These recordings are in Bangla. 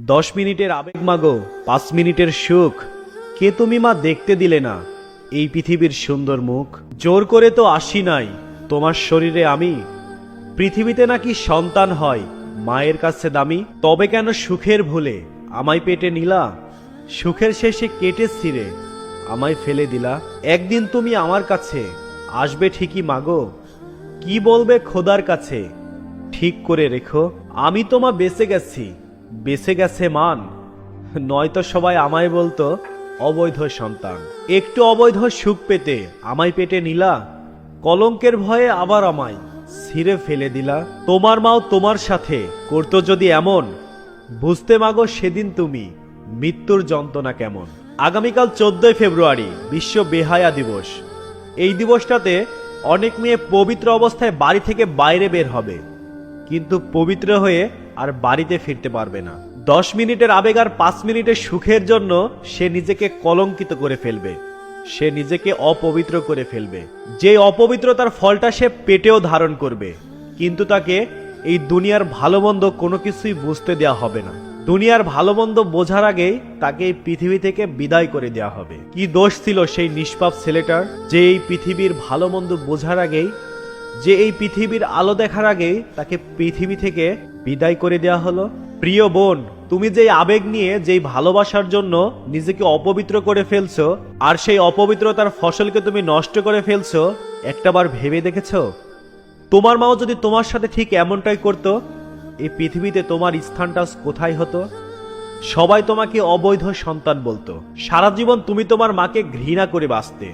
10 মিনিটের আবেগ মাগো, 5 মিনিটের সুখ। কে তুমি মা দেখতে দিলে না এই পৃথিবীর সুন্দর মুখ? জোর করে তো আসি নাই তোমার শরীরে আমি। পৃথিবীতে নাকি সন্তান হয় মায়ের কাছে দামি। তবে কেন সুখের ভুলে আমায় পেটে নিলা? সুখের শেষে কেটে ছিঁড়ে আমায় ফেলে দিলা। একদিন তুমি আমার কাছে আসবে ঠিকই মাগো, কি বলবে খোদার কাছে ঠিক করে রেখো। আমি তোমা বেঁচে গেছি, বেঁচে গেছে মান। নয়তো সবাই আমায় বলতো অবৈধ সন্তান। একটু অবৈধ সুখ পেতে আমায় পেটে নিলা, কলঙ্কের ভয়ে আবার আমায় ছিঁড়ে ফেলে দিলা। তোমার মাও তোমার সাথে করতো যদি এমন, বুঝতে মাগো সেদিন তুমি মৃত্যুর যন্ত্রণা কেমন। আগামীকাল 14 ফেব্রুয়ারি বিশ্ব বেহায়া দিবস। এই দিবসটাতে অনেক মেয়ে পবিত্র অবস্থায় বাড়ি থেকে বাইরে বের হবে, কিন্তু পবিত্র হয়ে আর বাড়িতে ফিরতে পারবে না। 10 মিনিটের আবেগ আর 5 মিনিটের সুখের জন্য সে নিজেকে কলঙ্কিত করে ফেলবে, সে নিজেকে অপবিত্র করে ফেলবে। যে অপবিত্রতার ফলটা সে পেটেও ধারণ করবে, কিন্তু তাকে এই দুনিয়ার ভালো মন্দ কোনো কিছুই বুঝতে দেওয়া হবে না। দুনিয়ার ভালো মন্দ বোঝার আগেই তাকে এই পৃথিবী থেকে বিদায় করে দেওয়া হবে। কি দোষ ছিল সেই নিষ্পাপ ছেলেটার, যে এই পৃথিবীর ভালো মন্দ বোঝার আগেই, যে এই পৃথিবীর আলো দেখার আগেই তাকে পৃথিবী থেকে বিদায় করে দেওয়া হলো? প্রিয় বোন, তুমি যেই আবেগ নিয়ে, যেই ভালোবাসার জন্য নিজেকে অপবিত্র করে ফেলছো, আর সেই অপবিত্রতার ফসলকে তুমি নষ্ট করে ফেলছো, একটাবার ভেবে দেখেছো তোমার মাও যদি তোমার সাথে ঠিক এমনটাই করতো, এই পৃথিবীতে তোমার স্থানটা কোথায় হতো? সবাই তোমাকে অবৈধ সন্তান বলতো। সারা জীবন তুমি তোমার মাকে ঘৃণা করে বাঁচতে।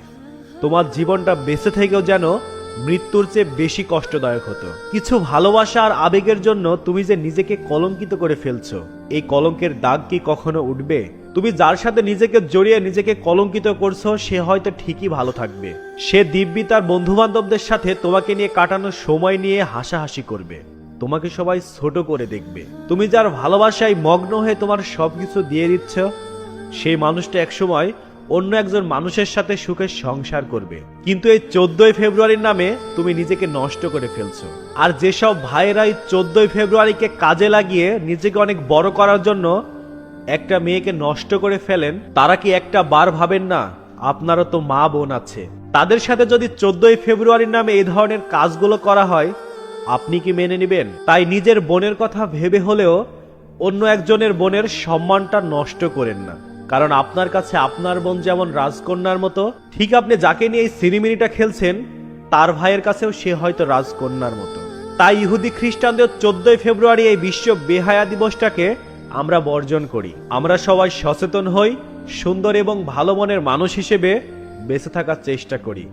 তোমার জীবনটা বেঁচে থেকেও যেন মৃত্যুর চেয়ে বেশি কষ্টদায়ক হতো। কিছু ভালোবাসা আর আবেগের জন্য তুমি যে নিজেকে কলঙ্কিত করে ফেলছো, এই কলঙ্কের দাগ কি কখনো উঠবে? তুমি যার সাথে নিজেকে জড়িয়ে নিজেকে কলঙ্কিত করছো, সে হয়তো ঠিকই ভালো থাকবে। সে দিব্যি তার বন্ধু বান্ধবদের সাথে তোমাকে নিয়ে কাটানোর সময় নিয়ে হাসাহাসি করবে, তোমাকে সবাই ছোট করে দেখবে। তুমি যার ভালোবাসায় মগ্ন হয়ে তোমার সবকিছু দিয়ে দিচ্ছ, সেই মানুষটা একসময় অন্য একজন মানুষের সাথে সুখের সংসার করবে, কিন্তু এই 14 ফেব্রুয়ারির নামে তুমি নিজেকে নষ্ট করে ফেলছো। আর যেসব ভাইয়েরা এই 14 ফেব্রুয়ারিকে কাজে লাগিয়ে নিজেকে অনেক বড় করার জন্য একটা মেয়েকে নষ্ট করে ফেলেন, তারা কি একটা বার ভাবেন না আপনারও তো মা বোন আছে? তাদের সাথে যদি 14 ফেব্রুয়ারির নামে এই ধরনের কাজগুলো করা হয়, আপনি কি মেনে নেবেন? তাই নিজের বোনের কথা ভেবে হলেও অন্য একজনের বোনের সম্মানটা নষ্ট করেন না, কারণ আপনার কাছে আপনার বোন যেমন রাজকন্যার মতো, ঠিক আপনি যাকে নিয়ে এই সিনেমিনিটা খেলছেন, তার ভাইয়ের কাছেও সে হয়তো রাজকন্যার মতো। তাই ইহুদি খ্রিস্টানদের 14 ফেব্রুয়ারি এই বিশ্ব বেহায়া দিবসটাকে আমরা বর্জন করি। আমরা সবাই সচেতন হই, সুন্দর এবং ভালো মনের মানুষ হিসেবে বেঁচে থাকার চেষ্টা করি।